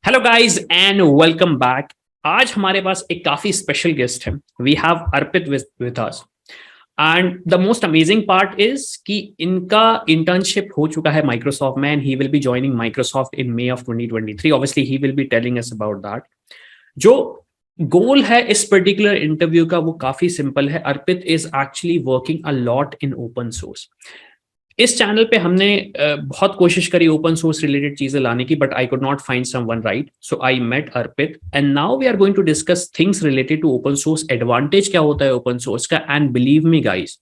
Hello guys and welcome back. आज हमारे पास एक काफी स्पेशल गेस्ट है। We have Arpit with us and the most amazing part is कि इनका इंटर्नशिप हो चुका है माइक्रोसॉफ्ट में and he will be joining Microsoft in May of 2023। Obviously he will be telling us about that. जो goal है इस पर्टिकुलर इंटरव्यू का वो काफी सिंपल है। Arpit is actually working a lot in open source. इस चैनल पे हमने बहुत कोशिश करी ओपन सोर्स रिलेटेड चीजें लाने की, but I could not find someone right, so I met Arpit and now we are going to discuss things related to open source, advantage क्या होता है ओपन सोर्स का। एंड बिलीव मी गाइस,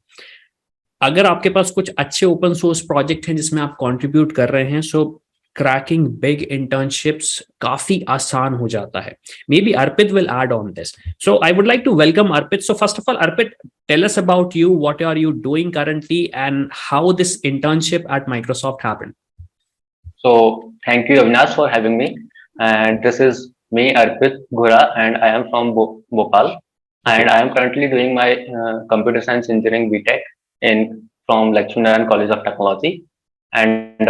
अगर आपके पास कुछ अच्छे ओपन सोर्स प्रोजेक्ट हैं जिसमें आप कंट्रीब्यूट कर रहे हैं, सो क्रैकिंग बिग इंटर्नशिप्स काफी आसान हो जाता है। May be Arpit will add on this. So I would like to welcome Arpit. So first of all, Arpit, tell us about you. What are you doing currently and how this internship at Microsoft happened? So thank you, Avinash, for having me. And this is me, Arpit Gura, and I am from Bhopal. Okay. And I am currently doing my computer science engineering BTech in from Lakshminarayan College of Technology. And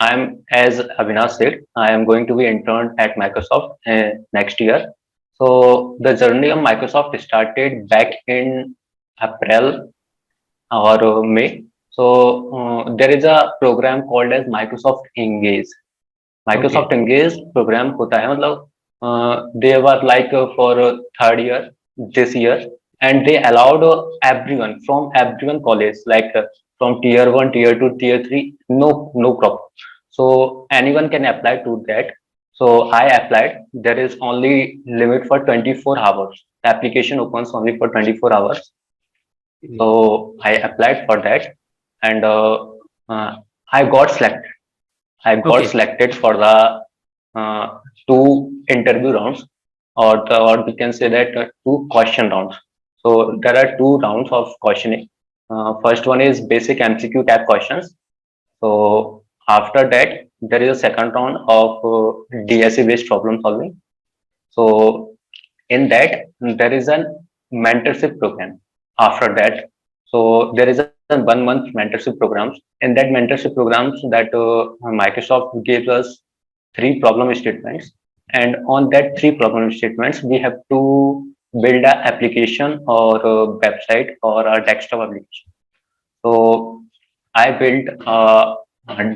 I'm, as Avinash said, I am going to be intern at Microsoft next year. So the journey of Microsoft started back in April or May. So there is a program called as Microsoft Engage. Microsoft Engage program होता है, मतलब they were like for third year this year, and they allowed everyone from everyone college, like from tier 1, tier 2, tier 3, no problem. So anyone can apply to that. So I applied. There is only limit for 24 hours. The application opens only for 24 hours. So I applied for that, and I got selected. I got selected for the two interview rounds, or we can say that two question rounds. So there are two rounds of questioning. First one is basic MCQ type questions. So after that, there is a second round of DSE based problem solving. So in that, there is a mentorship program. After that, so there is a 1 month mentorship programs. In that mentorship programs, that Microsoft gives us three problem statements, and on that three problem statements, we have to build a application or a website or a desktop application. So I built a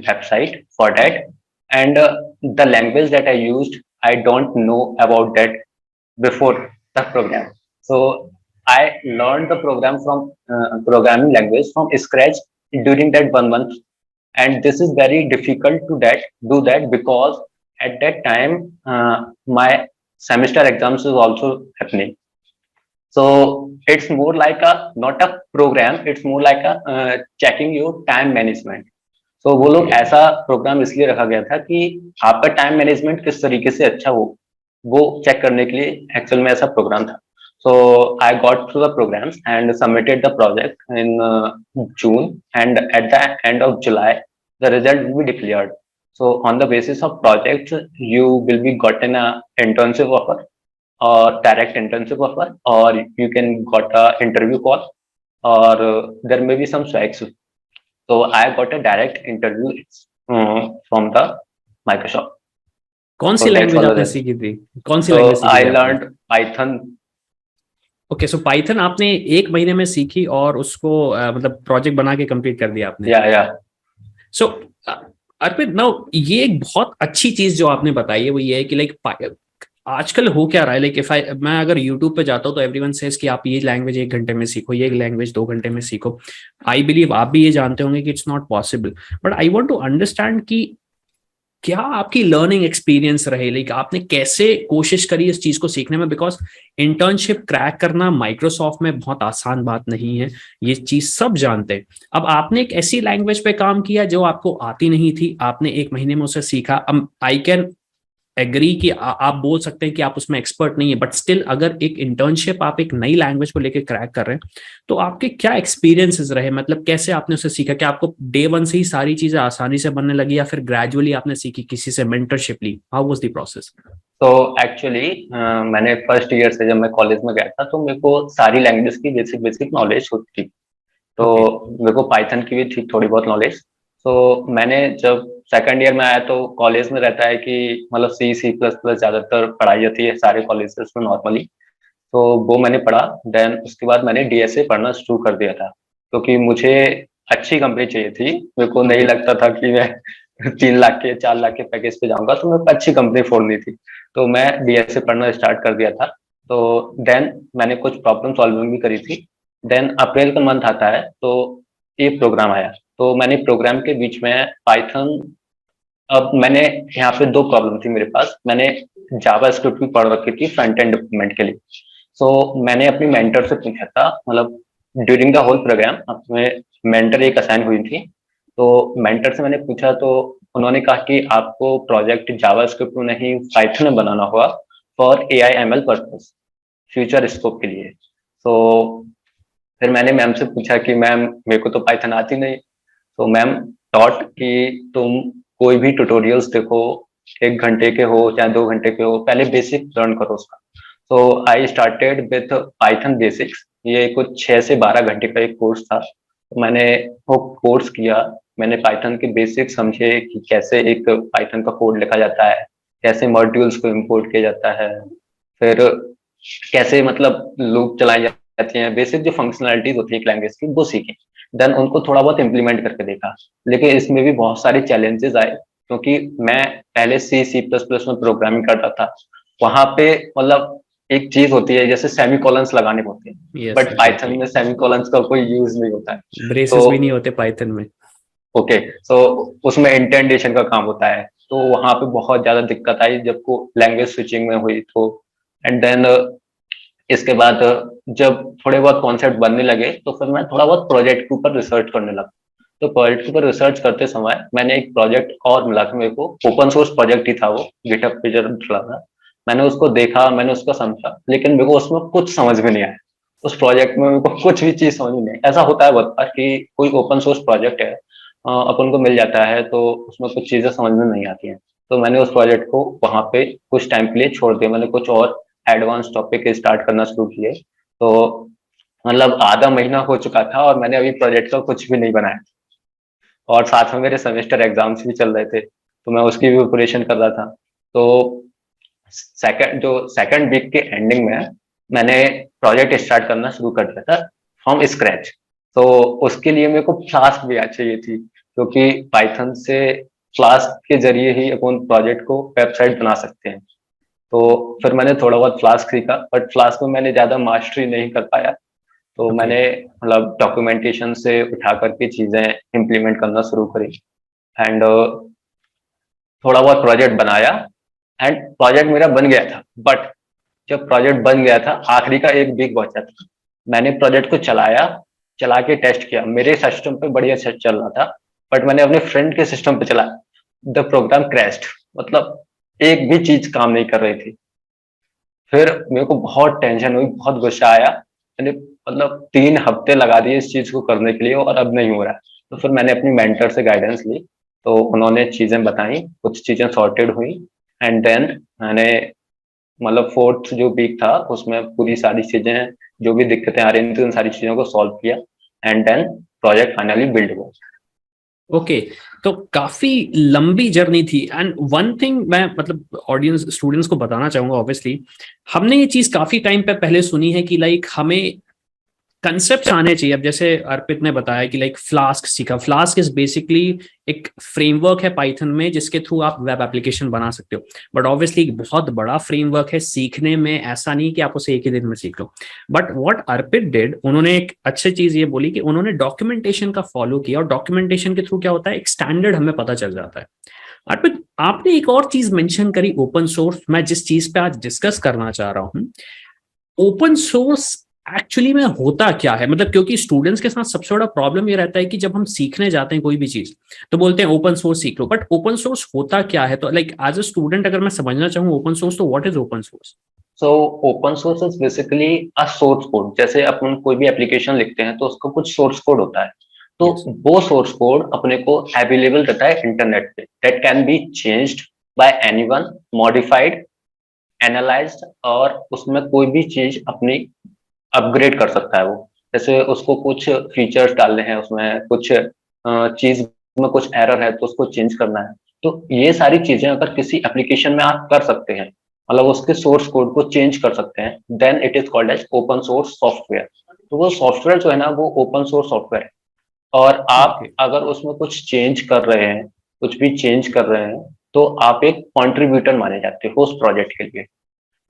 website for that, and the language that I used, I don't know about that before the program. So I learned the program from programming language from scratch during that 1 month, and this is very difficult to do that because at that time my semester exams is also happening. So it's more like a not a program, it's more like a checking your time management. So वो लोग ऐसा programme इसलिए रखा गया था कि आपका time management किस तरीके से अच्छा हो, वो चेक करने के लिए एक्चुअल में ऐसा प्रोग्राम था. So I got through the programs and submitted the project in June, and at the end of July, the result will be declared. So on the basis of project, you will be gotten a internship offer or direct internship offer, or you can got a interview call, or there may be some swag. So I got a direct interview from the Microsoft. कौन सी So that's language all आपने it is. सीखी थी? कौन सी So language सीखी I थी आपने? learned Python. Okay, सो Python आपने एक महीने में सीखी और उसको मतलब प्रोजेक्ट बना के कंप्लीट कर दिया आपने? Yeah. सो अर्पित, नाउ ये एक बहुत अच्छी चीज जो आपने बताई है वो ये है कि लाइक आजकल हो क्या रहा है, लाइक इफ आई मैं अगर यूट्यूब पे जाता हूँ तो एवरीवन सेज कि आप ये लैंग्वेज 1 घंटे में सीखो, ये लैंग्वेज 2 घंटे में सीखो। आई बिलीव आप भी ये जानते होंगे कि it's not possible, but I want to understand कि क्या आपकी लर्निंग एक्सपीरियंस रहे, लाइक आपने कैसे कोशिश करी इस चीज को सीखने में, बिकॉज इंटर्नशिप क्रैक करना माइक्रोसॉफ्ट में बहुत आसान बात नहीं है, ये चीज सब जानते हैं। अब आपने एक ऐसी लैंग्वेज पे काम किया जो आपको आती नहीं थी, आपने 1 महीने में उसे सीखा। अब आई कैन एग्री कि आप बोल सकते हैं कि आप उसमें एक्सपर्ट नहीं है, बट स्टिल अगर एक इंटर्नशिप आप एक नई लैंग्वेज को लेकर क्रैक कर रहे हैं तो आपके क्या एक्सपीरियंसेस रहे, मतलब कैसे आपने उसे सीखा? क्या आपको डे 1 से ही सारी चीजें आसानी से बनने लगी या फिर ग्रेजुअली आपने सीखी, किसी से मेंटरशिप ली? How was the process? तो एक्चुअली मैंने फर्स्ट ईयर से जब मैं कॉलेज में गया था तो मेरे को सारी लैंग्वेज की बेसिक नॉलेज होती थी. तो मेरे को पाइथन की भी थी थोड़ी बहुत नॉलेज. तो मैंने जब सेकंड ईयर में आया तो कॉलेज में रहता है कि मतलब C++ ज्यादातर पढ़ाई होती है सारे कॉलेजेस में नॉर्मली, तो वो मैंने पढ़ा। देन उसके बाद मैंने DSA पढ़ना शुरू कर दिया था, क्योंकि मुझे अच्छी कंपनी चाहिए थी। मेरे को नहीं Okay. लगता था कि मैं 3 लाख के 4 लाख के पैकेज पे जाऊंगा, तो मेरे को अच्छी कंपनी फोड़नी थी। तो मैं DSA पढ़ना स्टार्ट कर दिया था। तो देन मैंने कुछ प्रॉब्लम सॉल्विंग भी करी थी। देन अप्रैल का मंथ आता है तो ये प्रोग्राम आया, तो मैंने प्रोग्राम के बीच में पाइथन, अब मैंने यहाँ पे दो प्रॉब्लम थी मेरे पास। मैंने जावा स्क्रिप्ट भी पढ़ रखी थी फ्रंट एंड डेवलपमेंट के लिए। सो मैंने अपनी मेंटर से पूछा था, मतलब ड्यूरिंग द होल प्रोग्राम अपने मेंटर एक असाइन हुई थी, तो मेंटर से मैंने पूछा तो उन्होंने कहा कि आपको प्रोजेक्ट जावा स्क्रिप्ट में नहीं पाइथन में बनाना होगा for AI/ML purpose, future scope के लिए। तो फिर मैंने मैम से पूछा कि मैम मेरे को तो पाइथन आती नहीं। तो मैम थॉट कि तुम कोई भी ट्यूटोरियल्स देखो, 1 घंटे के हो चाहे 2 घंटे के हो, पहले बेसिक लर्न करो उसका। तो I started with Python basics. ये कुछ 6 से 12 घंटे का एक कोर्स था, तो मैंने वो कोर्स किया। मैंने पाइथन के बेसिक समझे कि कैसे एक पाइथन का कोड लिखा जाता है, कैसे मॉड्यूल्स को इम्पोर्ट किया जाता है, फिर कैसे मतलब लूप चलाई जाती हैं, बेसिक जो फंक्शनैलिटीज होती है एक लैंग्वेज की वो सीखी। देन उनको थोड़ा बहुत इम्प्लीमेंट करके देखा, लेकिन इसमें भी बहुत सारे चैलेंजेस आए, क्योंकि मैं पहले C++ में प्रोग्रामिंग करता था। वहां पे मतलब एक चीज होती है जैसे सेमीकोलंस लगाने होते हैं, Yes, बट पाइथन exactly. में सेमीकोलंस का कोई यूज नहीं होता है। तो ब्रेसेस भी नहीं होते पाइथन में. ओके, सो उसमें इंटेंडेशन का काम होता है, तो वहां पे बहुत ज्यादा दिक्कत आई जब को लैंग्वेज स्विचिंग में हुई। तो एंड देन इसके बाद जब थोड़े बहुत कॉन्सेप्ट बनने लगे तो फिर मैं थोड़ा बहुत प्रोजेक्ट के ऊपर रिसर्च करने लगा। तो प्रोजेक्ट के ऊपर रिसर्च करते समय मैंने एक प्रोजेक्ट और मिला था मेरे को, ओपन सोर्स प्रोजेक्ट ही था वो, गिटहब पे जो चला था। मैंने उसको देखा, मैंने उसको समझा, लेकिन मेरे को उसमें कुछ समझ में नहीं आया। उस प्रोजेक्ट में मेरे को कुछ भी चीज समझ में नहीं आई। ऐसा होता है बहुत बार कि कोई ओपन सोर्स प्रोजेक्ट है, अपन को मिल जाता है, तो उसमें कुछ चीजें समझ में नहीं आती हैं। तो मैंने उस प्रोजेक्ट को वहां पे कुछ टाइम के लिए छोड़ दिया, मैंने कुछ और एडवांस टॉपिक स्टार्ट करना शुरू किए। तो मतलब आधा महीना हो चुका था और मैंने अभी प्रोजेक्ट का कुछ भी नहीं बनाया, और साथ में मेरे सेमेस्टर एग्जाम्स भी चल रहे थे, तो मैं उसकी भी प्रिपरेशन कर रहा था। तो सेकंड वीक के एंडिंग में मैंने प्रोजेक्ट स्टार्ट करना शुरू कर दिया था फ्रॉम स्क्रैच। तो उसके लिए मेरे को फ्लास्क भी चाहिए थी, क्योंकि पाइथन से फ्लास्क के जरिए ही अपन प्रोजेक्ट को वेबसाइट बना सकते हैं। तो फिर मैंने थोड़ा बहुत फ्लास्क सीखा, बट फ्लास्क में मैंने ज्यादा मास्टरी नहीं कर पाया। तो Okay. मैंने मतलब डॉक्यूमेंटेशन से उठा करके चीजें इम्प्लीमेंट करना शुरू करी। एंड थोड़ा बहुत प्रोजेक्ट बनाया, एंड प्रोजेक्ट मेरा बन गया था। बट जब प्रोजेक्ट बन गया था, आखिरी का एक वीक बचा था, मैंने प्रोजेक्ट को चलाया, चला के टेस्ट किया, मेरे सिस्टम पे बढ़िया चल रहा था। बट मैंने अपने फ्रेंड के सिस्टम पे चलाया, द प्रोग्राम क्रैश्ड, मतलब एक भी चीज काम नहीं कर रही थी। फिर मेरे को बहुत टेंशन हुई, बहुत गुस्सा आया। मैंने मतलब 3 हफ्ते लगा दिए इस चीज को करने के लिए, और अब नहीं हो रहा है। तो फिर मैंने अपनी मेंटर से गाइडेंस ली, तो उन्होंने चीजें बताई, कुछ चीजें सॉर्टेड हुई। एंड देन मैंने मतलब फोर्थ जो वीक था उसमें पूरी सारी चीजें, जो भी दिक्कतें आ रही थी उन सारी चीजों को सॉल्व किया। And then project finally build हुआ। ओके. तो काफी लंबी जर्नी थी. एंड वन थिंग मैं मतलब ऑडियंस स्टूडेंट्स को बताना चाहूंगा, ऑब्वियसली हमने ये चीज काफी टाइम पे पहले सुनी है कि लाइक हमें कंसेप्ट आने चाहिए. अब जैसे अर्पित ने बताया कि लाइक फ्लास्क सीखा. फ्लास्क इज बेसिकली एक फ्रेमवर्क है पाइथन में जिसके थ्रू आप वेब एप्लीकेशन बना सकते हो. बट ऑब्वियसली एक बहुत बड़ा फ्रेमवर्क है सीखने में, ऐसा नहीं कि आप उसे एक ही दिन में सीख लो. बट व्हाट अर्पित डिड, उन्होंने एक अच्छी चीज ये बोली कि उन्होंने डॉक्यूमेंटेशन का फॉलो किया, और डॉक्यूमेंटेशन के थ्रू क्या होता है, एक स्टैंडर्ड हमें पता चल जाता है. अर्पित, आपने एक और चीज मेंशन करी, ओपन सोर्स. मैं जिस चीज पे आज डिस्कस करना चाह रहा हूँ, ओपन सोर्स एक्चुअली में होता क्या है. मतलब क्योंकि स्टूडेंट्स के साथ सबसे बड़ा प्रॉब्लम ये रहता है कि जब हम सीखने जाते हैं कोई भी चीज तो बोलते हैं ओपन सोर्स सीख लो. बट ओपन सोर्स होता क्या है? तो लाइक एज अ स्टूडेंट अगर मैं समझना चाहूँ ओपन सोर्स, तो what is open source? So open source is basically a source code. जैसे अपन कोई भी एप्लीकेशन लिखते हैं तो उसका कुछ सोर्स कोड होता है, तो यस. वो सोर्स कोड अपने को अवेलेबल रहता है इंटरनेट पे, that can be changed by anyone, modified, analysed, और उसमें कोई भी चीज अपनी अपग्रेड कर सकता है वो। जैसे उसको कुछ फीचर्स डालने हैं, उसमें कुछ चीज में कुछ एरर है तो उसको चेंज करना है, तो ये सारी चीजें अगर किसी एप्लीकेशन में आप कर सकते हैं, मतलब उसके सोर्स कोड को चेंज कर सकते हैं, then it is called as open source software. तो वो सॉफ्टवेयर जो है ना, वो ओपन सोर्स सॉफ्टवेयर है। और आप ओके अगर उसमें कुछ चेंज कर रहे हैं, कुछ भी चेंज कर रहे हैं, तो आप एक कंट्रीब्यूटर माने जाते हो उस प्रोजेक्ट के लिए।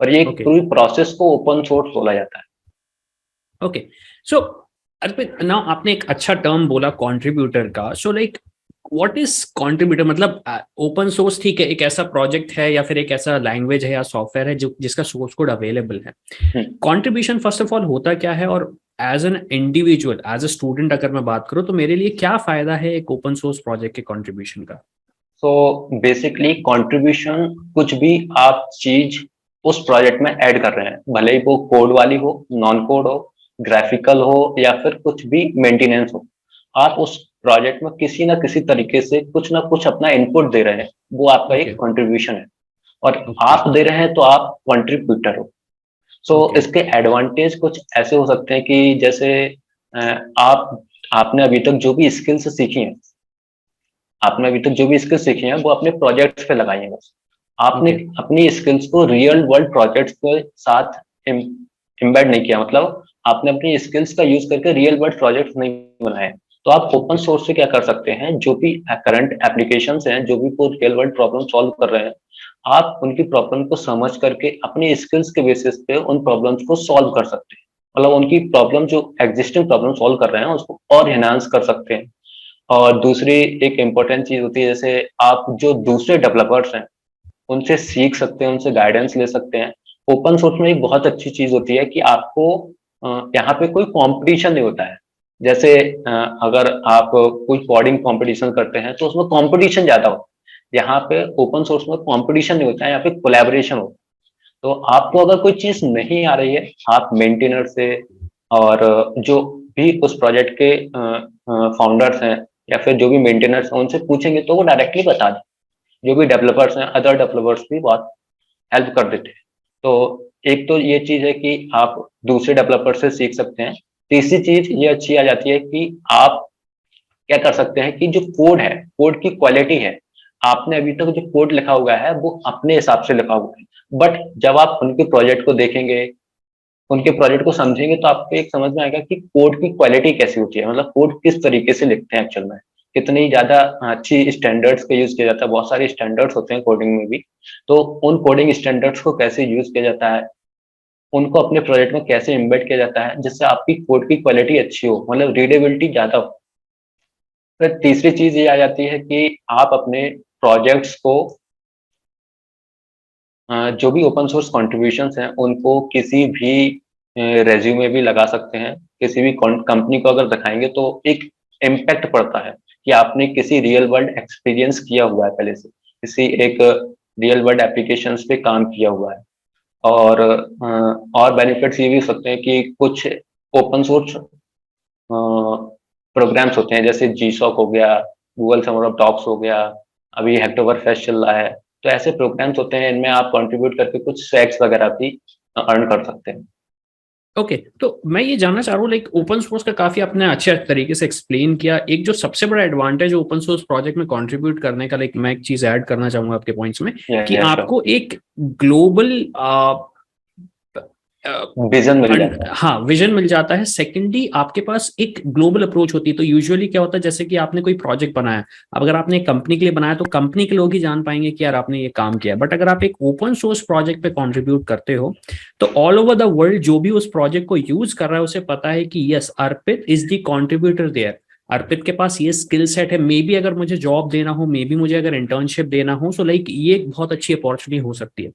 और ये ओके पूरी प्रोसेस को ओपन सोर्स बोला जाता है। ओके। सो अर्पित, नाउ आपने एक अच्छा टर्म बोला कंट्रीब्यूटर का। So like what is contributor? मतलब ओपन सोर्स ठीक है, एक ऐसा प्रोजेक्ट है या फिर एक ऐसा लैंग्वेज है या सॉफ्टवेयर है जो जिसका सोर्स कोड अवेलेबल है। Hmm. Contribution first of all होता क्या है, और as an individual, as a student अगर मैं बात करूं तो मेरे लिए क्या फायदा है एक ओपन सोर्स प्रोजेक्ट के कंट्रीब्यूशन का? सो बेसिकली कंट्रीब्यूशन, कुछ भी आप चीज उस प्रोजेक्ट में ऐड कर रहे हैं, भले ही वो कोड वाली हो, नॉन कोड हो, ग्राफिकल हो, या फिर कुछ भी मेंटेनेंस हो, आप उस प्रोजेक्ट में किसी ना किसी तरीके से कुछ ना कुछ अपना इनपुट दे रहे हैं, वो आपका एक ओके कंट्रीब्यूशन है। और ओके आप दे रहे हैं तो आप कंट्रीब्यूटर हो। सो ओके इसके एडवांटेज कुछ ऐसे हो सकते हैं कि जैसे आप आपने अभी तक जो भी स्किल्स सीखी हैं, आपने अभी तक जो भी स्किल्स सीखी हैं वो अपने प्रोजेक्ट्स पे लगाई हैं बस। आपने ओके अपनी स्किल्स को रियल वर्ल्ड प्रोजेक्ट्स के साथ एम्बेड नहीं किया, मतलब आपने अपनी स्किल्स का यूज करके रियल वर्ल्ड प्रोजेक्ट्स नहीं बनाए। तो आप ओपन ओके सोर्स से क्या कर सकते हैं, जो भी करंट एप्लीकेशंस हैं, जो भी वो रियल वर्ल्ड प्रॉब्लम सॉल्व कर रहे हैं, आप उनकी प्रॉब्लम को समझ करके अपनी स्किल्स के बेसिस पे उन प्रॉब्लम्स को सॉल्व कर सकते हैं। मतलब उनकी प्रॉब्लम, जो एग्जिस्टिंग प्रॉब्लम सॉल्व कर रहे हैं, उसको और एनहांस कर सकते हैं। और दूसरी एक इम्पोर्टेंट चीज होती है, जैसे आप जो दूसरे डेवलपर्स हैं उनसे सीख सकते हैं, उनसे गाइडेंस ले सकते हैं। ओपन सोर्स में एक बहुत अच्छी चीज होती है कि आपको यहाँ पे कोई कंपटीशन नहीं होता है। जैसे अगर आप कोई कोडिंग कंपटीशन करते हैं तो उसमें कंपटीशन ज्यादा होता है। यहाँ पे ओपन सोर्स में कंपटीशन नहीं होता है, यहाँ पे कोलैबोरेशन होता है। तो आपको अगर कोई चीज नहीं आ रही है, आप मेंटेनर से और जो भी उस प्रोजेक्ट के फाउंडर्स हैं या फिर जो भी मेंटेनर्स हैं उनसे पूछेंगे तो वो डायरेक्टली बता दें। जो भी डेवलपर्स हैं, अदर डेवलपर्स भी बहुत हेल्प कर देते हैं। तो एक तो ये चीज है कि आप दूसरे डेवलपर से सीख सकते हैं। तीसरी चीज ये अच्छी आ जाती है कि आप क्या कर सकते हैं कि जो कोड है, कोड की क्वालिटी है, आपने अभी तक जो कोड लिखा हुआ है वो अपने हिसाब से लिखा हुआ है। बट जब आप उनके प्रोजेक्ट को देखेंगे, उनके प्रोजेक्ट को समझेंगे, तो आपको एक समझ में आएगा कि कोड की क्वालिटी कैसी होती है, मतलब कोड किस तरीके से लिखते हैं एक्चुअल में, कितनी ज्यादा अच्छी स्टैंडर्ड्स का यूज किया जाता है। बहुत सारे स्टैंडर्ड्स होते हैं कोडिंग में भी। तो उन कोडिंग स्टैंडर्ड्स को कैसे यूज किया जाता है, उनको अपने प्रोजेक्ट में कैसे एम्बेड किया जाता है, जिससे आपकी कोड की क्वालिटी अच्छी हो, मतलब रीडेबिलिटी ज्यादा हो। फिर तीसरी चीज ये आ जाती है कि आप अपने प्रोजेक्ट्स को जो भी ओपन सोर्स कॉन्ट्रीब्यूशंस हैं उनको किसी भी रेज्यूमे भी लगा सकते हैं। किसी भी कंपनी को अगर दिखाएंगे तो एक इम्पैक्ट पड़ता है कि आपने किसी रियल वर्ल्ड एक्सपीरियंस किया हुआ है पहले से, किसी एक रियल वर्ल्ड एप्लीकेशंस पे काम किया हुआ है। और बेनिफिट्स ये भी हो सकते हैं कि कुछ ओपन सोर्स प्रोग्राम्स होते हैं, जैसे जी सॉक हो गया, गूगल समर ऑफ टॉक्स हो गया, अभी हैक्टोबर फेस्ट चल रहा है। तो ऐसे प्रोग्राम्स होते हैं, इनमें आप कंट्रीब्यूट करके कुछ स्टैक्स वगैरह भी अर्न कर सकते हैं। ओके। तो मैं ये जानना चाह रहा हूँ, लाइक ओपन सोर्स का काफी आपने अच्छे तरीके से एक्सप्लेन किया। एक जो सबसे बड़ा एडवांटेज ओपन सोर्स प्रोजेक्ट में कंट्रीब्यूट करने का, लाइक मैं एक चीज ऐड करना चाहूंगा आपके पॉइंट्स में, कि या श्योर, आपको एक ग्लोबल विजन मिल जाता है। हाँ विजन मिल जाता है। सेकेंडली आपके पास एक ग्लोबल अप्रोच होती है। तो यूजुअली क्या होता है, जैसे कि आपने कोई प्रोजेक्ट बनाया, अब अगर आपने एक कंपनी के लिए बनाया तो कंपनी के लोग ही जान पाएंगे कि यार आपने ये काम किया। बट अगर आप एक ओपन सोर्स प्रोजेक्ट पे कंट्रीब्यूट करते हो तो ऑल ओवर द वर्ल्ड जो भी उस प्रोजेक्ट को यूज कर रहा है उसे पता है कि yes, Arpit is the contributor there. Arpit के पास ये स्किल सेट है। मे बी अगर मुझे जॉब देना हो, मे बी मुझे अगर इंटर्नशिप देना हो, सो लाइक ये एक बहुत अच्छी अपॉर्चुनिटी हो सकती है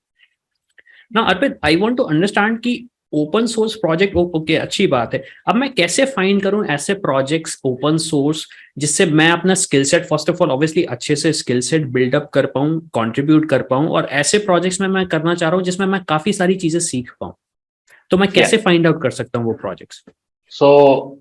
ना। अर्पित, आई वांट टू अंडरस्टैंड कि ओपन सोर्स प्रोजेक्ट, ओके अच्छी बात है। अब मैं कैसे फाइंड करूं ऐसे प्रोजेक्ट्स ओपन सोर्स जिससे मैं अपना skill set, first of all obviously अच्छे से स्किल सेट बिल्डअप कर पाऊं, कंट्रीब्यूट कर पाऊं, और ऐसे प्रोजेक्ट्स में मैं करना चाह रहा हूं जिसमें मैं काफी सारी चीजें सीख पाऊं। तो मैं या कैसे फाइंड आउट कर सकता हूँ वो प्रोजेक्ट्स? सो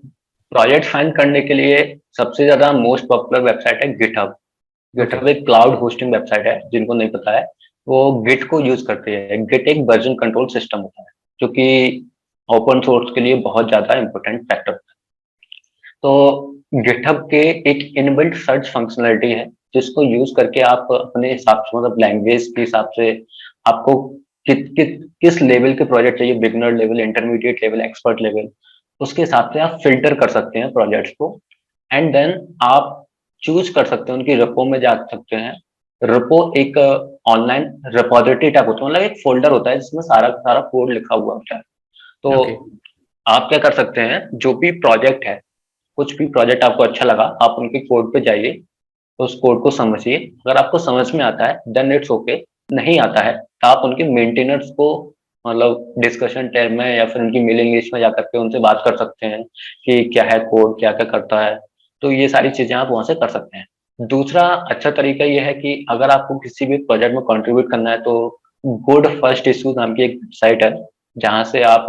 प्रोजेक्ट फाइंड करने के लिए सबसे ज्यादा मोस्ट पॉपुलर वेबसाइट है गिटहब। ओके गिटहब एक क्लाउड होस्टिंग वेबसाइट है, जिनको नहीं पता है वो गिट को यूज करते हैं। गिट एक वर्जन कंट्रोल सिस्टम होता है, जो कि ओपन सोर्स के लिए बहुत ज्यादा इंपॉर्टेंट फैक्टर होता है। तो गिटहब के एक इनबिल्ट सर्च फंक्शनलिटी है, जिसको यूज करके आप अपने हिसाब से, मतलब लैंग्वेज के हिसाब से, आपको किस लेवल के प्रोजेक्ट चाहिए, beginner level, intermediate level, expert level, उसके हिसाब से आप फिल्टर कर सकते हैं प्रोजेक्ट्स को। एंड देन आप चूज कर सकते हैं, उनकी रिपो में जा सकते हैं। रिपो एक ऑनलाइन रिपोजिटरी टाइप होता है, मतलब एक फोल्डर होता है जिसमें सारा सारा कोड लिखा हुआ होता है। तो ओके आप क्या कर सकते हैं, जो भी प्रोजेक्ट है, कुछ भी प्रोजेक्ट आपको अच्छा लगा, आप उनके कोड पे जाइए, उस कोड को समझिए। अगर आपको समझ में आता है देन इट्स ओके, नहीं आता है तो आप उनके मेंटेनर्स को, मतलब डिस्कशन टैब में या फिर उनकी मेलिंग लिस्ट में जाकर के उनसे बात कर सकते हैं कि क्या है कोड, क्या क्या करता है। तो ये सारी चीजें आप वहां से कर सकते हैं। दूसरा अच्छा तरीका ये है कि अगर आपको किसी भी प्रोजेक्ट में कंट्रीब्यूट करना है, तो गुड फर्स्ट इशू नाम की एक साइट है, जहां से आप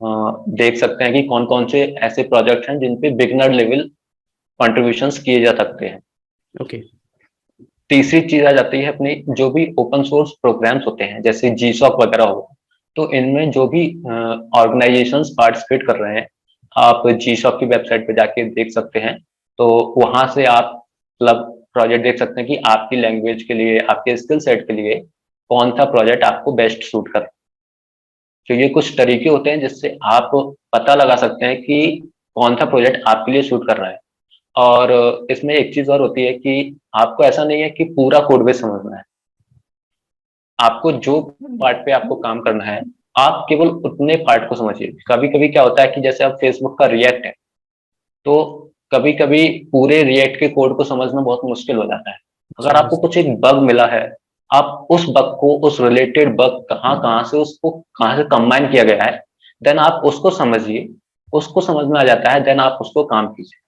देख सकते हैं कि कौन कौन से ऐसे प्रोजेक्ट हैं जिन पे बिगनर लेवल कंट्रीब्यूशंस किए जा सकते हैं। ओके तीसरी चीज आ जाती है अपनी, जो भी ओपन सोर्स प्रोग्राम्स होते हैं जैसे जीसॉक वगैरह हो, तो इनमें जो भी ऑर्गेनाइजेशंस पार्टिसिपेट कर रहे हैं, आप जीसॉक की वेबसाइट पे जाके देख सकते हैं। तो वहां से आप मतलब प्रोजेक्ट देख सकते हैं कि आपकी लैंग्वेज के लिए, आपके स्किल सेट के लिए कौन सा प्रोजेक्ट आपको बेस्ट सूट कर। तो ये कुछ तरीके होते हैं जिससे आप पता लगा सकते हैं कि कौन सा प्रोजेक्ट आपके लिए सूट कर रहा है। और इसमें एक चीज और होती है कि आपको ऐसा नहीं है कि पूरा कोड बेस समझना है। आपको जो पार्ट पे आपको काम करना है, आप केवल उतने पार्ट को समझिए। कभी कभी क्या होता है कि जैसे अब फेसबुक का रिएक्ट है, तो कभी कभी पूरे रिएक्ट के कोड को समझना बहुत मुश्किल हो जाता है। अगर आपको समझ कुछ एक बग मिला है, आप उस बग को, उस रिलेटेड बग कहाँ कहाँ से, उसको कहाँ से कंबाइन किया गया है, देन आप उसको समझिए। उसको समझ में आ जाता है, देन आप उसको काम कीजिए।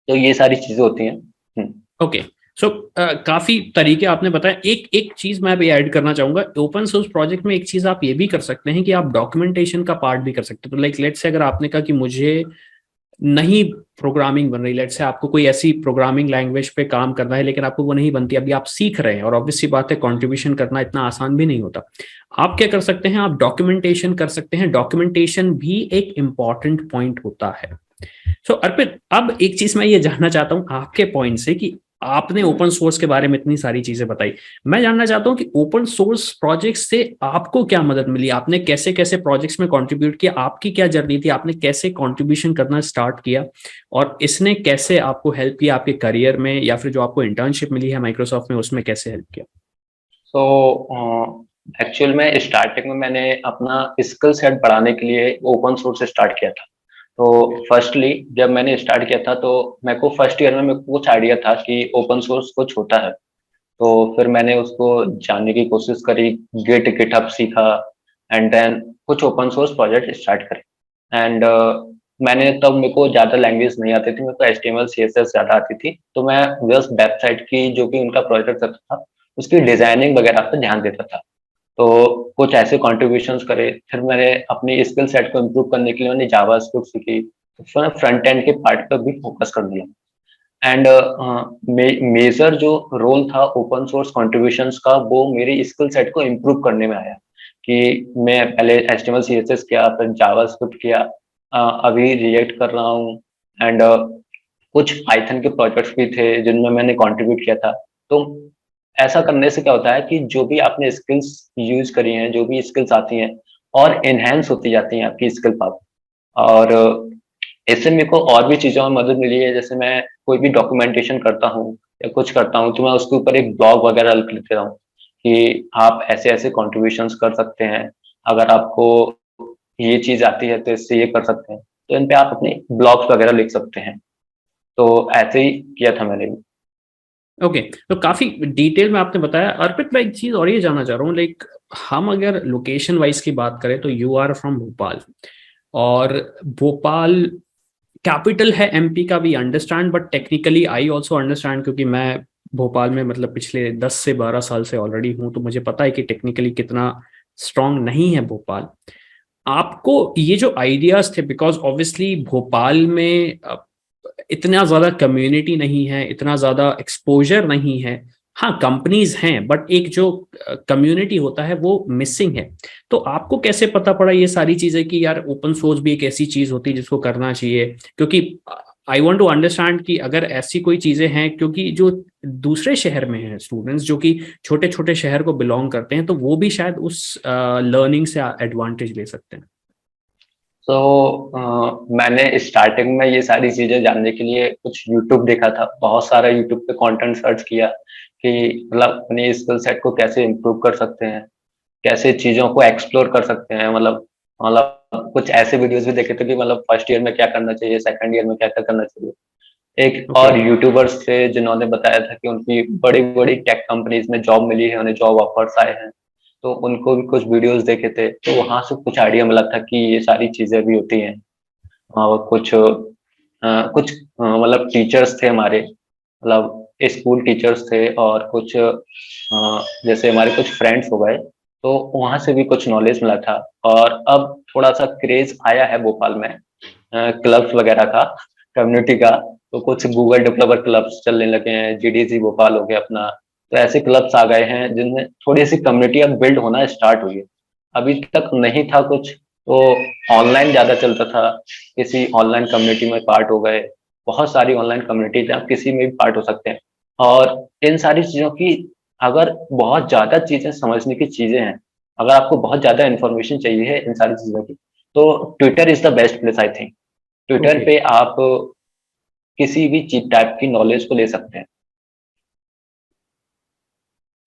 तो ये सारी चीजें होती हैं। ओके सो काफी तरीके आपने बताया। एक एक चीज मैं भी ऐड करना चाहूंगा, ओपन सोर्स प्रोजेक्ट में एक चीज आप ये भी कर सकते हैं कि आप डॉक्यूमेंटेशन का पार्ट भी कर सकते हो। तो लाइक लेट्स से अगर आपने कहा कि मुझे नहीं प्रोग्रामिंग बन रही, लेट्स से आपको कोई ऐसी प्रोग्रामिंग लैंग्वेज पे काम करना है लेकिन आपको वो नहीं बनती, अभी आप सीख रहे हैं, और ऑब्वियसली बात है कंट्रीब्यूशन करना इतना आसान भी नहीं होता। आप क्या कर सकते हैं, आप डॉक्यूमेंटेशन कर सकते हैं। डॉक्यूमेंटेशन भी एक इंपॉर्टेंट पॉइंट होता है। सो अर्पित, अब एक चीज मैं ये जानना चाहता हूं आपके पॉइंट से कि आपने ओपन सोर्स के बारे में इतनी सारी चीजें बताई। मैं जानना चाहता हूं कि ओपन सोर्स प्रोजेक्ट्स से आपको क्या मदद मिली, आपने कैसे कैसे प्रोजेक्ट्स में कंट्रीब्यूट किया, आपकी क्या जर्नी थी, आपने कैसे कंट्रीब्यूशन करना स्टार्ट किया, और इसने कैसे आपको हेल्प किया आपके करियर में, या फिर जो आपको इंटर्नशिप मिली है माइक्रोसॉफ्ट में उसमें कैसे हेल्प किया? सो एक्चुअल में स्टार्टिंग में मैंने अपना स्किल सेट बढ़ाने के लिए ओपन सोर्स से स्टार्ट किया था। तो फर्स्टली जब मैंने स्टार्ट किया था, तो मेरे को फर्स्ट ईयर में मेरे को कुछ आइडिया था कि ओपन सोर्स कुछ होता है। तो फिर मैंने उसको जानने की कोशिश करी, गिटहब सीखा, एंड देन कुछ ओपन सोर्स प्रोजेक्ट स्टार्ट करे। एंड मैंने तब, मेरे को ज्यादा लैंग्वेज नहीं आती थी, मेरे को HTML CSS ज्यादा आती थी, तो मैं बस वेबसाइट की जो भी उनका प्रोजेक्ट था उसकी डिजाइनिंग वगैरह पर ध्यान देता था। तो कुछ ऐसे कॉन्ट्रीब्यूशंस करे। फिर मैंने अपनी स्किल सेट को इम्प्रूव करने के लिए मैंने जावास्क्रिप्ट सीखी, फिर फ्रंट एंड के पार्ट पर भी फोकस कर दिया। एंड मेजर जो रोल था ओपन सोर्स कॉन्ट्रीब्यूशंस का, वो मेरी स्किल सेट को इम्प्रूव करने में आया। कि मैं पहले HTML CSS किया, फिर जावास्क्रिप्ट किया, अभी रिएक्ट कर रहा हूँ। एंड कुछ पाइथन के प्रोजेक्ट्स भी थे जिनमें मैंने कंट्रीब्यूट किया था। तो ऐसा करने से क्या होता है कि जो भी आपने स्किल्स यूज करी हैं, जो भी स्किल्स आती हैं, और एनहेंस होती जाती हैं आपकी स्किल पावर। और इससे मेरे को और भी चीज़ों में मदद मिली है। जैसे मैं कोई भी डॉक्यूमेंटेशन करता हूँ या कुछ करता हूँ, तो मैं उसके ऊपर एक ब्लॉग वगैरह लिख लेता हूँ कि आप ऐसे ऐसे कॉन्ट्रीब्यूशंस कर सकते हैं, अगर आपको ये चीज़ आती है तो इससे ये कर सकते हैं। तो इन पे आप अपने ब्लॉग्स वगैरह लिख सकते हैं। तो ऐसे ही किया था मैंने भी। ओके तो काफी डिटेल में आपने बताया। अर्पित, मैं एक चीज और ये जानना चाह रहा हूँ, लाइक हम अगर लोकेशन वाइज की बात करें तो यू आर फ्रॉम भोपाल, और भोपाल कैपिटल है MP का, भी understand, but technically I also understand, क्योंकि मैं भोपाल में मतलब पिछले 10 से 12 साल से ऑलरेडी हूँ, तो मुझे पता है कि टेक्निकली कितना स्ट्रांग नहीं है भोपाल। आपको ये जो आइडियाज थे, बिकॉज ऑब्वियसली भोपाल में इतना ज्यादा कम्युनिटी नहीं है, इतना ज्यादा एक्सपोजर नहीं है, हाँ कंपनीज हैं बट एक जो कम्युनिटी होता है वो मिसिंग है। तो आपको कैसे पता पड़ा ये सारी चीजें कि यार ओपन सोर्स भी एक ऐसी चीज होती है जिसको करना चाहिए? क्योंकि आई वांट टू अंडरस्टैंड कि अगर ऐसी कोई चीजें हैं, क्योंकि जो दूसरे शहर में हैं स्टूडेंट्स जो कि छोटे छोटे शहर को बिलोंग करते हैं, तो वो भी शायद उस लर्निंग से एडवांटेज ले सकते हैं। मैंने स्टार्टिंग में ये सारी चीजें जानने के लिए कुछ यूट्यूब देखा था, बहुत सारा यूट्यूब पे कंटेंट सर्च किया कि मतलब अपनी स्किल सेट को कैसे इम्प्रूव कर सकते हैं, कैसे चीजों को एक्सप्लोर कर सकते हैं। मतलब कुछ ऐसे वीडियोस भी देखे थे कि मतलब फर्स्ट ईयर में क्या करना चाहिए, सेकंड ईयर में क्या क्या करना चाहिए। एक ओके। और यूट्यूबर्स थे जिन्होंने बताया था कि उनकी बड़ी बड़ी टेक कंपनीज में जॉब मिली है, उन्हें जॉब ऑफर्स आए हैं, तो उनको भी कुछ वीडियोस देखे थे, तो वहां से कुछ आइडिया मिला था कि ये सारी चीजें भी होती हैं। और कुछ मतलब टीचर्स थे हमारे, मतलब स्कूल टीचर्स थे, और कुछ जैसे हमारे कुछ फ्रेंड्स हो गए, तो वहां से भी कुछ नॉलेज मिला था। और अब थोड़ा सा क्रेज आया है भोपाल में क्लब्स वगैरह का, कम्युनिटी का। तो कुछ गूगल डेवलपर क्लब्स चलने लगे हैं, जीडीसी भोपाल हो गया अपना। तो ऐसे क्लब्स आ गए हैं जिनमें थोड़ी सी कम्युनिटी अब बिल्ड होना स्टार्ट हुई है। अभी तक नहीं था कुछ, तो ऑनलाइन ज्यादा चलता था, किसी ऑनलाइन कम्युनिटी में पार्ट हो गए। बहुत सारी ऑनलाइन कम्युनिटीज हैं, आप किसी में भी पार्ट हो सकते हैं। और इन सारी चीजों की, अगर बहुत ज्यादा चीजें समझने की चीजें हैं, अगर आपको बहुत ज्यादा इन्फॉर्मेशन चाहिए है इन सारी चीजों की, तो Twitter is the best place I think. Twitter okay. पे आप किसी भी चीज टाइप की नॉलेज को ले सकते हैं।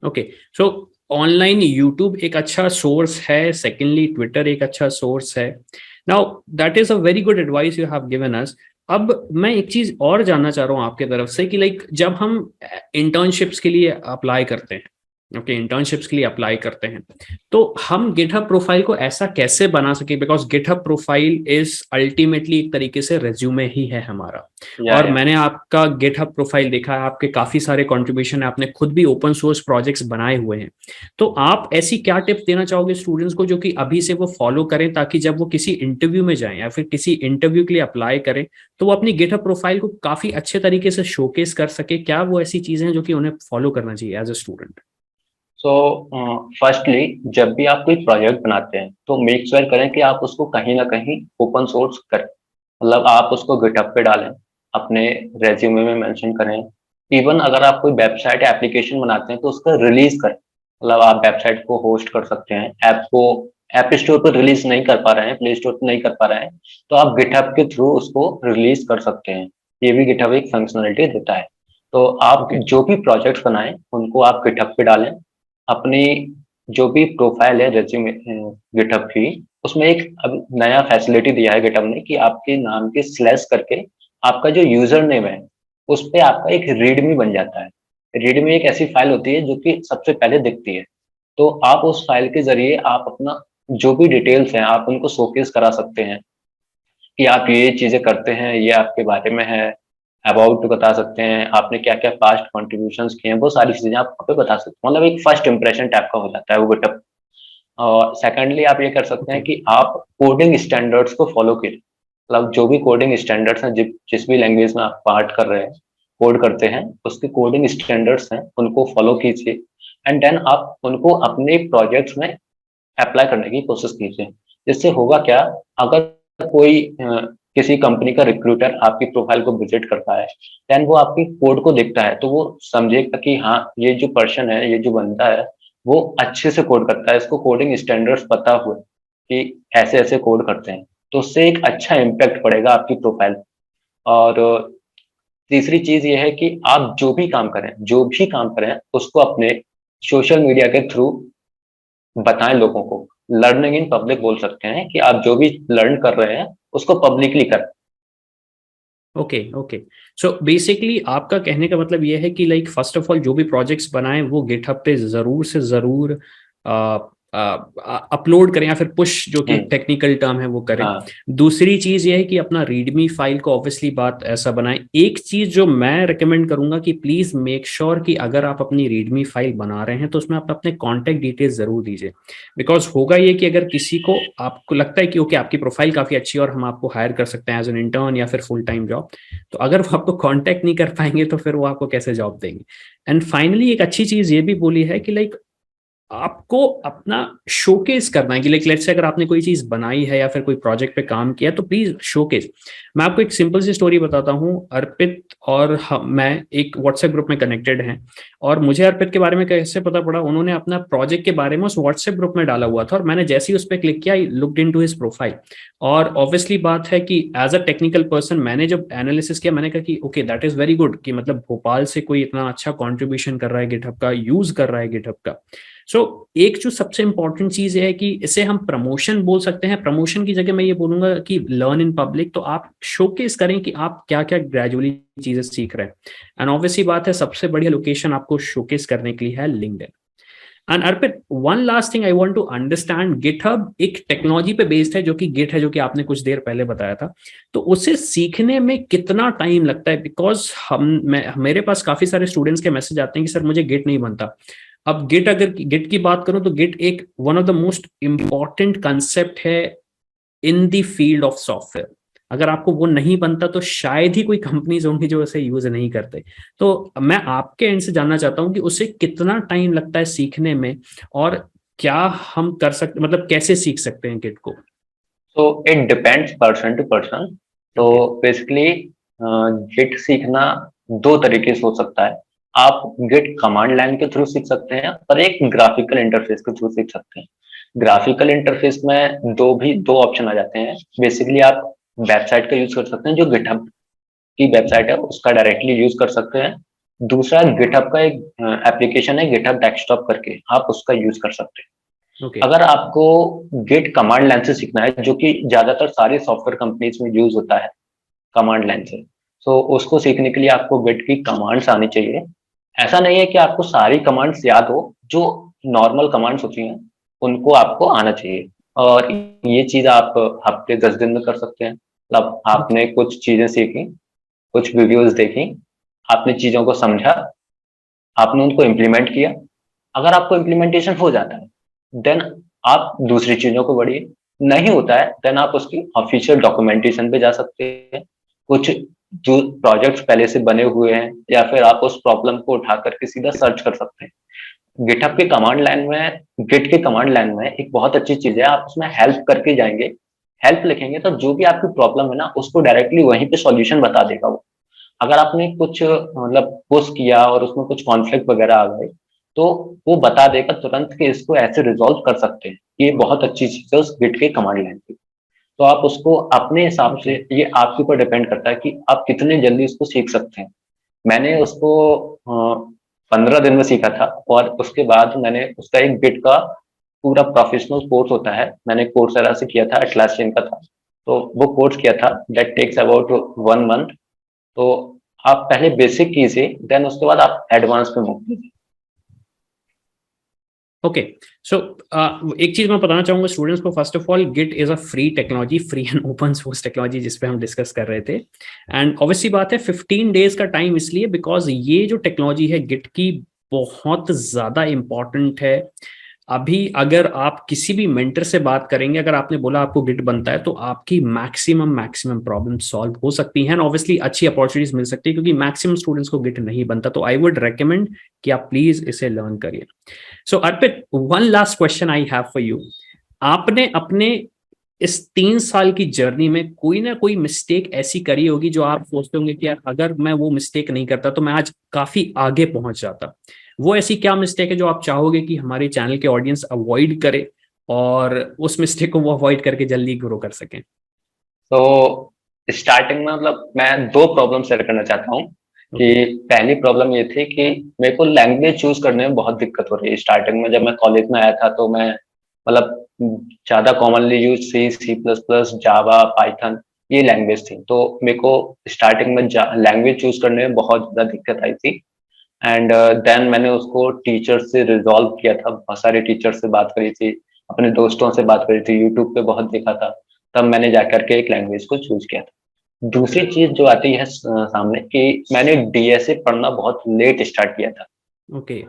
ओके। सो ऑनलाइन यूट्यूब एक अच्छा सोर्स है, सेकेंडली ट्विटर एक अच्छा सोर्स है। Now that is a very good advice you have given us. अब मैं एक चीज और जानना चाह रहा हूँ आपके तरफ से कि लाइक जब हम इंटर्नशिप्स के लिए अप्लाई करते हैं, ओके, इंटर्नशिप्स के लिए अप्लाई करते हैं, तो हम गिटहब प्रोफाइल को ऐसा कैसे बना सके? Because GitHub profile is ultimately एक तरीके से रेज्यूमे ही है हमारा। और या मैंने आपका गिटहब प्रोफाइल देखा है, आपके काफी सारे कंट्रीब्यूशन है, आपने खुद भी ओपन सोर्स प्रोजेक्ट्स बनाए हुए हैं। तो आप ऐसी क्या टिप्स देना चाहोगे स्टूडेंट्स को जो कि अभी से वो फॉलो करें, ताकि जब वो किसी इंटरव्यू में जाएं या फिर किसी इंटरव्यू के लिए अप्लाई करें तो वो अपनी गिटहब प्रोफाइल को काफी अच्छे तरीके से शोकेस कर सके? क्या वो ऐसी चीजें हैं जो कि उन्हें फॉलो करना चाहिए as a student? So firstly, जब भी आप कोई प्रोजेक्ट बनाते हैं तो मेक श्योर करें कि आप उसको कहीं ना कहीं ओपन सोर्स करें। मतलब आप उसको गिटहब पे डालें, अपने रेज्यूमे में मेंशन करें। इवन अगर आप कोई वेबसाइट या एप्लीकेशन बनाते हैं तो उसका रिलीज करें। मतलब आप वेबसाइट को होस्ट कर सकते हैं, ऐप को ऐप स्टोर पर रिलीज नहीं कर पा रहे हैं, प्ले स्टोर पर नहीं कर पा रहे हैं, तो आप गिटहब के थ्रू उसको रिलीज कर सकते हैं। ये भी गिटहब एक फंक्शनलिटी देता है। तो आप ओके। जो भी प्रोजेक्ट्स बनाएं उनको आप गिटहब पे डालें। अपनी जो भी प्रोफाइल है रेज्यूमे गिटहब की, उसमें एक अब नया फैसिलिटी दिया है गिटहब ने कि आपके नाम के स्लैश करके आपका जो यूजर नेम है उस पे आपका एक रीडमी बन जाता है। रीडमी एक ऐसी फाइल होती है जो कि सबसे पहले दिखती है। तो आप उस फाइल के जरिए आप अपना जो भी डिटेल्स हैं आप उनको शोकेस करा सकते हैं कि आप ये चीजें करते हैं, ये आपके बारे में है, अबाउट बता सकते हैं, आपने क्या क्या पास्ट कॉन्ट्रीब्यूशंस किए हैं, वो सारी चीजें आप वहाँ पे बता सकते हैं। मतलब एक फर्स्ट इंप्रेशन टाइप का हो जाता है वो गिटहब। और सेकंडली आप ये कर सकते ओके। हैं कि आप कोडिंग स्टैंडर्ड्स को फॉलो करें। मतलब जो भी कोडिंग स्टैंडर्ड्स हैं, जिस भी लैंग्वेज में आप पार्ट कर रहे हैं, कोड करते हैं, उसके कोडिंग स्टैंडर्ड्स हैं उनको फॉलो कीजिए। एंड देन आप उनको अपने प्रोजेक्ट्स में अप्लाई करने की कोशिश कीजिए। इससे होगा क्या, अगर कोई किसी कंपनी का रिक्रूटर आपकी प्रोफाइल को विजिट करता है, देन वो आपकी कोड को देखता है तो वो समझेगा कि हाँ, ये जो पर्सन है, ये जो बंदा है, वो अच्छे से कोड करता है, इसको कोडिंग स्टैंडर्ड्स पता हुए कि ऐसे ऐसे कोड करते हैं। तो उससे एक अच्छा इम्पैक्ट पड़ेगा आपकी प्रोफाइल। और तीसरी चीज ये है कि आप जो भी काम करें उसको अपने सोशल मीडिया के थ्रू बताएं लोगों को। लर्निंग इन पब्लिक बोल सकते हैं कि आप जो भी लर्न कर रहे हैं उसको पब्लिकली करें। ओके। ओके। सो बेसिकली आपका कहने का मतलब ये है कि लाइक फर्स्ट ऑफ ऑल जो भी प्रोजेक्ट्स बनाएं वो गिटहब पे जरूर से जरूर अपलोड करें या फिर पुश जो कि टेक्निकल टर्म है वो करें। दूसरी चीज ये है कि अपना रीडमी फाइल को ऑब्वियसली बात ऐसा बनाएं। एक चीज जो मैं रिकमेंड करूंगा कि प्लीज मेक श्योर कि अगर आप अपनी रीडमी फाइल बना रहे हैं तो उसमें आप अपने कॉन्टेक्ट डिटेल्स जरूर दीजिए। बिकॉज होगा ये कि अगर किसी को आपको लगता है कि ओके आपकी प्रोफाइल काफी अच्छी है और हम आपको हायर कर सकते हैं एज एन इंटर्न या फिर फुल टाइम जॉब, तो अगर वो आपको कॉन्टेक्ट नहीं कर पाएंगे तो फिर वो आपको कैसे जॉब देंगे। एंड फाइनली एक अच्छी चीज ये भी बोली है कि लाइक आपको अपना शोकेस करना है कि लाइक लेट्स से अगर आपने कोई चीज बनाई है या फिर कोई प्रोजेक्ट पे काम किया तो प्लीज शोकेस। मैं आपको एक सिंपल सी स्टोरी बताता हूँ। अर्पित और मैं एक व्हाट्सएप ग्रुप में कनेक्टेड हैं और मुझे अर्पित के बारे में कैसे पता पड़ा, उन्होंने अपना प्रोजेक्ट के बारे में उस व्हाट्सएप ग्रुप में डाला हुआ था और मैंने जैसे ही उस पर क्लिक किया I looked into his profile. और ऑब्वियसली बात है कि एज अ टेक्निकल पर्सन मैंने जब एनालिसिस किया मैंने कहा कि okay that is very good कि मतलब भोपाल से कोई इतना अच्छा कॉन्ट्रीब्यूशन कर रहा है गिटहब का, यूज कर रहा है गिटहब का। एक जो सबसे इंपॉर्टेंट चीज है कि इसे हम प्रमोशन बोल सकते हैं, प्रमोशन की जगह मैं ये बोलूंगा कि लर्न इन पब्लिक। तो आप शोकेस करें कि आप क्या क्या ग्रेजुअली चीजें सीख रहे हैं। एंड ऑब्वियसली बात है सबसे बढ़िया लोकेशन आपको शोकेस करने के लिए है LinkedIn. And Arpit one last thing I want to understand, GitHub एक टेक्नोलॉजी पे बेस्ड है जो कि गिट है, जो कि आपने कुछ देर पहले बताया था। तो उसे सीखने में कितना टाइम लगता है? बिकॉज मेरे पास काफी सारे स्टूडेंट्स के मैसेज आते हैं कि सर मुझे गिट नहीं बनता। अब गिट, अगर गिट की बात करूं तो गिट एक one of the most important concept है in the field of software. अगर आपको वो नहीं बनता तो शायद ही कोई कंपनीज होंगी जो उसे यूज नहीं करते। तो मैं आपके एंड से जानना चाहता हूं कि उसे कितना टाइम लगता है सीखने में और क्या हम कर सकते, मतलब कैसे सीख सकते हैं गिट को? So it depends person to person. तो बेसिकली गिट सीखना दो तरीके से हो सकता है। आप गिट कमांड लाइन के थ्रू सीख सकते हैं और एक ग्राफिकल इंटरफेस के थ्रू सीख सकते हैं। ग्राफिकल इंटरफेस में दो ऑप्शन आ जाते हैं। बेसिकली आप वेबसाइट का यूज कर सकते हैं, जो गिटहब की वेबसाइट है उसका डायरेक्टली यूज कर सकते हैं। दूसरा गिटहब का एक एप्लीकेशन है गिटहब डेस्कटॉप करके, आप उसका यूज कर सकते हैं। अगर आपको गिट कमांड लाइन से सीखना है, जो कि ज्यादातर सारी सॉफ्टवेयर कंपनीज में यूज होता है कमांड लाइन से, तो उसको सीखने के लिए आपको गिट की कमांड्स आनी चाहिए। ऐसा नहीं है कि आपको सारी कमांड्स याद हो, जो नॉर्मल कमांड्स होती हैं उनको आपको आना चाहिए। और ये चीज आप हफ्ते 10 दिन में कर सकते हैं। मतलब आपने कुछ चीजें सीखी, कुछ वीडियोस देखी, आपने चीजों को समझा, आपने उनको इम्प्लीमेंट किया। अगर आपको इम्प्लीमेंटेशन हो जाता है देन आप दूसरी चीजों को बढ़िए। नहीं होता है देन आप उसकी ऑफिशियल डॉक्यूमेंटेशन पे जा सकते हैं। कुछ जो प्रोजेक्ट्स पहले से बने हुए हैं या फिर आप उस प्रॉब्लम को उठा करके सीधा सर्च कर सकते हैं। गिटहब के कमांड लाइन में, गिट के कमांड लाइन में एक बहुत अच्छी चीज है, आप उसमें हेल्प करके जाएंगे, हेल्प लिखेंगे तो जो भी आपकी प्रॉब्लम है ना उसको डायरेक्टली वहीं पे सॉल्यूशन बता देगा वो। अगर आपने कुछ मतलब पुश किया और उसमें कुछ कॉन्फ्लिक्ट वगैरह आ गए तो वो बता देगा तुरंत कि इसको ऐसे रिजॉल्व कर सकते हैं। ये बहुत अच्छी चीज है उस गिट के कमांड लाइन की। तो आप उसको अपने हिसाब से, ये आपके ऊपर डिपेंड करता है कि आप कितने जल्दी इसको सीख सकते हैं। मैंने उसको 15 दिन में सीखा था और उसके बाद मैंने उसका एक गिट का पूरा प्रोफेशनल कोर्स होता है, मैंने कोर्सेरा से किया था, एटलासियन का था। तो वो कोर्स किया था, दैट टेक्स अबाउट 1 मंथ। तो आप पहले बेसिक कीजिए, देन उसके बाद आप एडवांस पे मूव कीजिए। ओके, सो एक चीज मैं बताना चाहूंगा स्टूडेंट्स को। First of all Git is a free technology, free and open source technology, जिसपे हम डिस्कस कर रहे थे। एंड ऑब्वियसली बात है 15 डेज का टाइम इसलिए बिकॉज ये जो टेक्नोलॉजी है गिट की बहुत ज्यादा इंपॉर्टेंट है। अभी अगर आप किसी भी मेंटर से बात करेंगे, अगर आपने बोला आपको गिट बनता है तो आपकी मैक्सिमम प्रॉब्लम सॉल्व हो सकती हैं। ऑब्वियसली अच्छी अपॉर्चुनिटीज मिल सकती है क्योंकि मैक्सिमम स्टूडेंट्स को गिट नहीं बनता। तो आई वुड रेकमेंड कि आप प्लीज इसे लर्न करिए। So Arpit, one last question I have for you. आपने अपने इस 3 साल की जर्नी में कोई ना कोई मिस्टेक ऐसी करी होगी जो आप सोचते होंगे कि यार अगर मैं वो मिस्टेक नहीं करता तो मैं आज काफी आगे पहुंच जाता। वो ऐसी क्या मिस्टेक है जो आप चाहोगे कि हमारे चैनल के ऑडियंस अवॉइड करे और उस मिस्टेक को वो अवॉइड करके जल्दी ग्रो कर सकें? तो स्टार्टिंग में मतलब मैं दो प्रॉब्लम शेयर करना चाहता हूँ। कि पहली प्रॉब्लम ये थी कि मेरे को लैंग्वेज चूज करने में बहुत दिक्कत हो रही है। स्टार्टिंग में जब मैं कॉलेज में आया था तो मैं मतलब ज्यादा commonly use C plus plus, Java, Python, ये लैंग्वेज थी। तो मेरे को स्टार्टिंग में लैंग्वेज चूज करने में बहुत ज्यादा दिक्कत आई थी। एंड देन मैंने उसको टीचर से रिजॉल्व किया था, बहुत सारे टीचर से बात करी थी, अपने दोस्तों से बात करी थी, यूट्यूब पे बहुत देखा था, तब मैंने जाकर के एक लैंग्वेज को चूज किया था। दूसरी चीज जो आती है सामने कि मैंने डीएसए पढ़ना बहुत लेट स्टार्ट किया था। ओके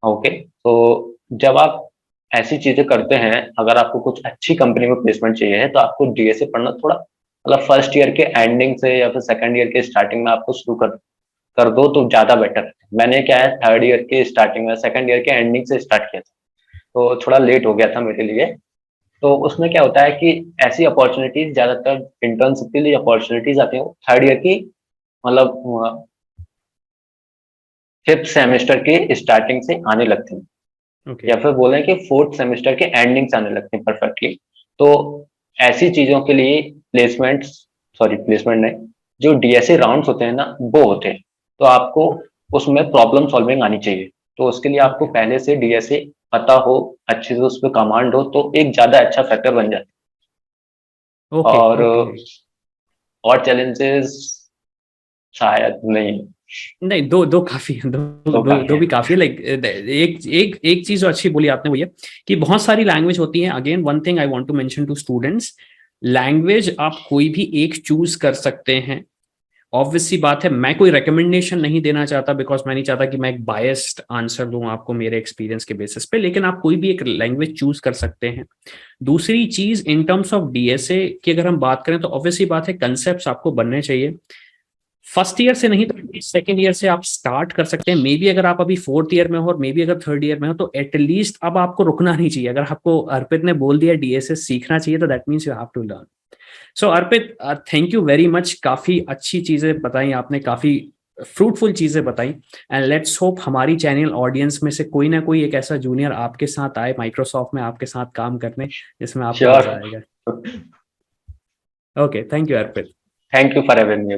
ओके, तो जब आप ऐसी चीजें करते हैं, अगर आपको कुछ अच्छी कंपनी में प्लेसमेंट चाहिए है तो आपको डीएसए पढ़ना थोड़ा मतलब फर्स्ट ईयर के एंडिंग से या फिर सेकंड ईयर के स्टार्टिंग में आपको शुरू कर दो तो ज्यादा बेटर है। मैंने क्या है थर्ड ईयर के स्टार्टिंग में, सेकंड ईयर के एंडिंग से स्टार्ट किया था, तो थोड़ा लेट हो गया था मेरे लिए। तो उसमें क्या होता है कि ऐसी अपॉर्चुनिटीज ज्यादातर इंटर्नशिप के लिए अपॉर्चुनिटीज आती हैं थर्ड ईयर की, मतलब फिफ्थ सेमेस्टर के स्टार्टिंग से आने लगती हैं, ओके या फिर बोले कि फोर्थ सेमेस्टर के एंडिंग से आने लगते हैं परफेक्टली। तो ऐसी चीजों के लिए प्लेसमेंट नहीं, जो डीएसए राउंड्स होते हैं ना वो होते हैं, तो आपको उसमें प्रॉब्लम सॉल्विंग आनी चाहिए। तो उसके लिए आपको पहले से डीएसए पता हो, अच्छे से उस पर कमांड हो, तो एक ज्यादा अच्छा फैक्टर बन जाता है। Okay okay. और चैलेंजेस शायद नहीं, नहीं, दो दो काफी है, तो दो काफी भी काफी है। लाइक एक एक एक चीज जो अच्छी बोली आपने वो ये कि बहुत सारी लैंग्वेज होती हैं। Again one thing I want to mention to students, language आप कोई भी एक चूज कर सकते हैं। ऑब्वियस सी बात है, मैं कोई रिकमेंडेशन नहीं देना चाहता, बिकॉज मैं नहीं चाहता कि मैं एक बायस्ड आंसर दूं आपको मेरे एक्सपीरियंस के बेसिस पे, लेकिन आप कोई भी एक लैंग्वेज चूज कर सकते हैं। दूसरी चीज, इन टर्म्स ऑफ डीएसए की अगर हम बात करें तो ऑब्वियस सी बात है, कंसेप्ट आपको बनने चाहिए। फर्स्ट ईयर से नहीं तो सेकेंड ईयर से आप स्टार्ट कर सकते हैं। मे बी अगर आप अभी फोर्थ ईयर में हो और मे बी अगर थर्ड ईयर में हो तो एटलीस्ट अब आपको रुकना नहीं चाहिए। अगर आपको अर्पित ने बोल दिया डीएसए सीखना चाहिए तो that means you have to learn. So Arpit, thank you very much, काफी अच्छी चीजें बताई आपने, काफी फ्रूटफुल चीजें बताई। एंड लेट्स होप हमारी चैनल ऑडियंस में से कोई ना कोई एक ऐसा जूनियर आपके साथ आए माइक्रोसॉफ्ट में आपके साथ काम करने, जिसमें आपको श्योर। मजा आएगा। Okay, thank you Arpit. Thank you for having me.